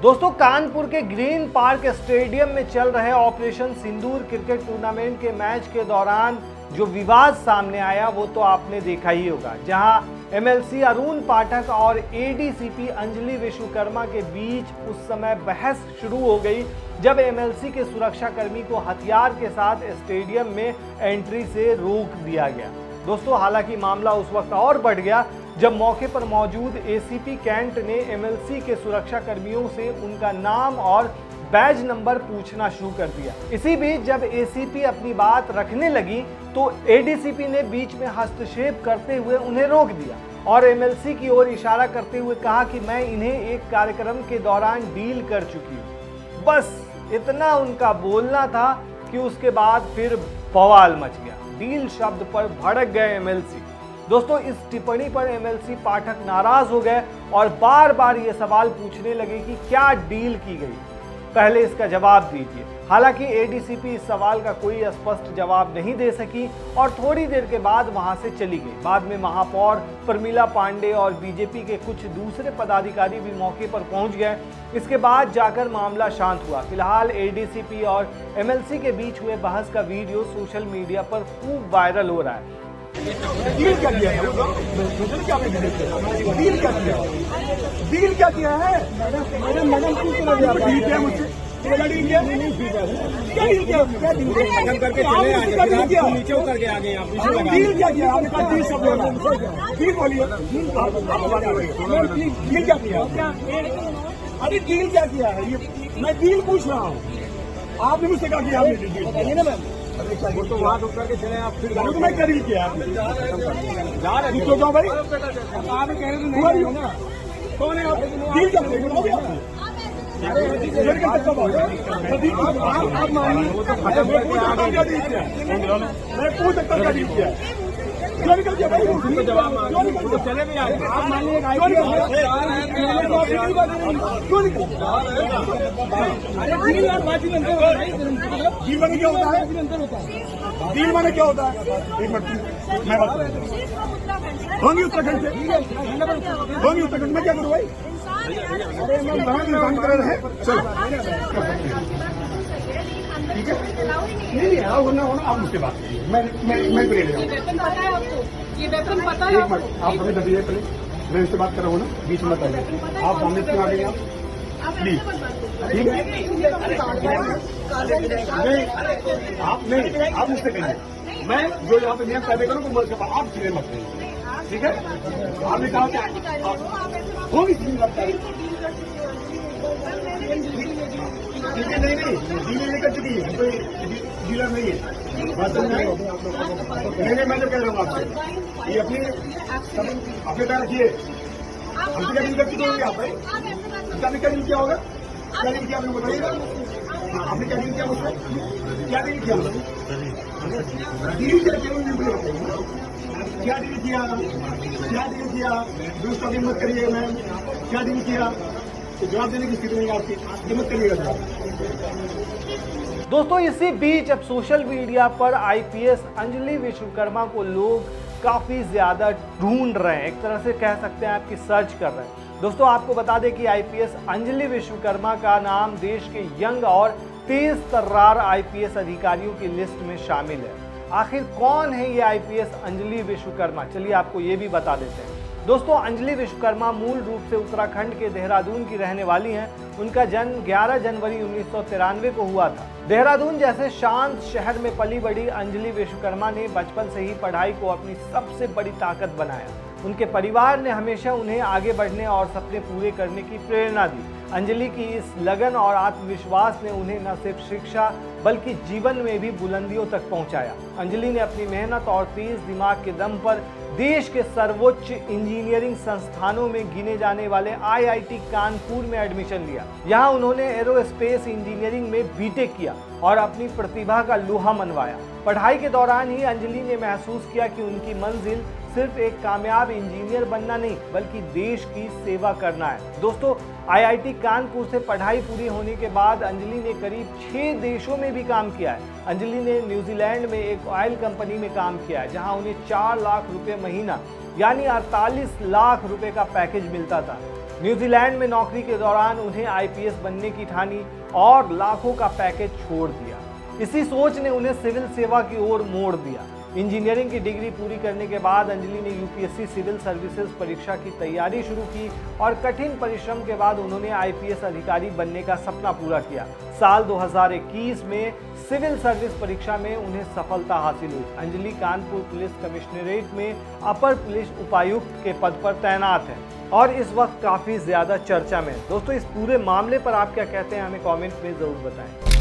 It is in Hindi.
दोस्तों, कानपुर के ग्रीन पार्क स्टेडियम में चल रहे ऑपरेशन सिंदूर क्रिकेट टूर्नामेंट के मैच के दौरान जो विवाद सामने आया वो तो आपने देखा ही होगा, जहां एमएलसी अरुण पाठक और एडीसीपी अंजलि विश्वकर्मा के बीच उस समय बहस शुरू हो गई जब एमएलसी के सुरक्षाकर्मी को हथियार के साथ स्टेडियम में एंट्री से रोक दिया गया। दोस्तों, हालांकि मामला उस वक्त और बढ़ गया जब मौके पर मौजूद एसीपी कैंट ने एमएलसी के सुरक्षा कर्मियों से उनका नाम और बैज नंबर पूछना शुरू कर दिया। इसी बीच जब एसीपी अपनी बात रखने लगी तो एडीसीपी ने बीच में हस्तक्षेप करते हुए उन्हें रोक दिया और एमएलसी की ओर इशारा करते हुए कहा कि मैं इन्हें एक कार्यक्रम के दौरान डील कर चुकी हूँ। बस इतना उनका बोलना था कि उसके बाद फिर बवाल मच गया। डील शब्द पर भड़क गए एमएलसी। दोस्तों, इस टिप्पणी पर एमएलसी पाठक नाराज हो गए और बार बार ये सवाल पूछने लगे कि क्या डील की गई, पहले इसका जवाब दीजिए। हालांकि एडीसीपी इस सवाल का कोई स्पष्ट जवाब नहीं दे सकी और थोड़ी देर के बाद वहां से चली गई। बाद में महापौर प्रमिला पांडे और बीजेपी के कुछ दूसरे पदाधिकारी भी मौके पर पहुंच गए। इसके बाद जाकर मामला शांत हुआ। फिलहाल एडीसीपी और एमएलसी के बीच हुए बहस का वीडियो सोशल मीडिया पर खूब वायरल हो रहा है। डील क्या किया है? डील क्या किया? डील क्या किया है? मैडम डील क्या मुझसे? डील क्या? क्या डील किया? क्या डील किया? करके चले आगे, नीचे उतर के आगे आप डील क्या किया? आपने कहा डील शब्द बोला। डील बोलिए। डील क्या किया? अरे डील क्या किया है? ये मैं डील पूछ रहा हूँ। आपने मुझसे कहा कि आपने डील बताइए ना मैम। वो तो वहाँ उतर के चले आप फिर तो मैं करी किया जा रहे तो जाओ भाई। आप कह रहे नहीं ना कौन है? डील क्या आप मानिए मैं पूछ सकता हूँ क्या डील किया क्यों निकल गया भाई? चले भी आप मानिए क्यों निकल? डील माने क्या होता है? डील माने क्या होता है? एक मिनट मैं बात करूँ। होंगी उत्तराखंड से, होंगी उत्तराखंड में क्या करूँ भाई? चलो ठीक है, नहीं होना आप मुझसे बात कीजिए। मैं ले रहा हूँ। ये वेपन पता है? एक मिनट आप हमें दबीजिए पहले, मैं इससे बात कर रहा हूँ ना, बीच में बताइए आप सामने क्यों आ गए आप? प्लीज ठीक है, आप नहीं आप मुझसे कहिए, मैं जो यहाँ पे नियम तय करूँ तो आप सीधे मत कहिए, ठीक है? आपने कहा क्या होगी ठीक है? नहीं डीलर निकल चुकी है, कोई डीलर नहीं है। बात नहीं मैं तो कह रहा हूँ आपसे, ये अपने पैर रखिए। हमसे क्या डील कर चुकी होगी आप भाई? क्या डील किया होगा? क्या डील किया आपने बताइएगा? आपने क्या डील किया मुझसे? क्या डील किया? डील क्या क्या डील किया? क्या डील किया? दूसरा दिन मत करिए मैम, क्या डील किया? जवाब देने की स्थिति नहीं आपकी, हिम्मत करिएगा। दोस्तों, इसी बीच अब सोशल मीडिया पर आईपीएस अंजलि विश्वकर्मा को लोग काफ़ी ज़्यादा ढूंढ रहे हैं, एक तरह से कह सकते हैं आपकी सर्च कर रहे हैं। दोस्तों, आपको बता दें कि आईपीएस अंजलि विश्वकर्मा का नाम देश के यंग और तेज तर्रार आईपीएस अधिकारियों की लिस्ट में शामिल है। आखिर कौन है ये आईपीएस अंजलि विश्वकर्मा, चलिए आपको ये भी बता देते हैं। दोस्तों, अंजलि विश्वकर्मा मूल रूप से उत्तराखंड के देहरादून की रहने वाली हैं। उनका जन्म 11 जनवरी 1993 को हुआ था। देहरादून जैसे शांत शहर में पली बड़ी अंजलि विश्वकर्मा ने बचपन से ही पढ़ाई को अपनी सबसे बड़ी ताकत बनाया। उनके परिवार ने हमेशा उन्हें आगे बढ़ने और सपने पूरे करने की प्रेरणा दी। अंजलि की इस लगन और आत्मविश्वास ने उन्हें न सिर्फ शिक्षा बल्कि जीवन में भी बुलंदियों तक पहुंचाया। अंजलि ने अपनी मेहनत और तेज दिमाग के दम पर देश के सर्वोच्च इंजीनियरिंग संस्थानों में गिने जाने वाले आईआईटी कानपुर में एडमिशन लिया। यहां उन्होंने एरोस्पेस इंजीनियरिंग में बीटेक किया और अपनी प्रतिभा का लोहा मनवाया। पढ़ाई के दौरान ही अंजलि ने महसूस किया कि उनकी मंजिल सिर्फ एक कामयाब इंजीनियर बनना नहीं बल्कि देश की सेवा करना है। दोस्तों, आईआईटी कानपुर से पढ़ाई पूरी होने के बाद अंजलि ने करीब 6 देशों में भी काम किया है। अंजलि ने न्यूजीलैंड में एक ऑयल कंपनी में काम किया है जहां उन्हें 4 लाख रुपए महीना यानी 48 लाख रुपए का पैकेज मिलता था। न्यूजीलैंड में नौकरी के दौरान उन्हें आईपीएस बनने की ठानी और लाखों का पैकेज छोड़ दिया। इसी सोच ने उन्हें सिविल सेवा की ओर मोड़ दिया। इंजीनियरिंग की डिग्री पूरी करने के बाद अंजलि ने यूपीएससी सिविल सर्विसेज परीक्षा की तैयारी शुरू की और कठिन परिश्रम के बाद उन्होंने आईपीएस अधिकारी बनने का सपना पूरा किया। साल 2021 में सिविल सर्विस परीक्षा में उन्हें सफलता हासिल हुई। अंजलि कानपुर पुलिस कमिश्नरेट में अपर पुलिस उपायुक्त के पद पर तैनात है और इस वक्त काफी ज्यादा चर्चा में। दोस्तों, इस पूरे मामले पर आप क्या कहते हैं, हमें कमेंट में जरूर बताएं।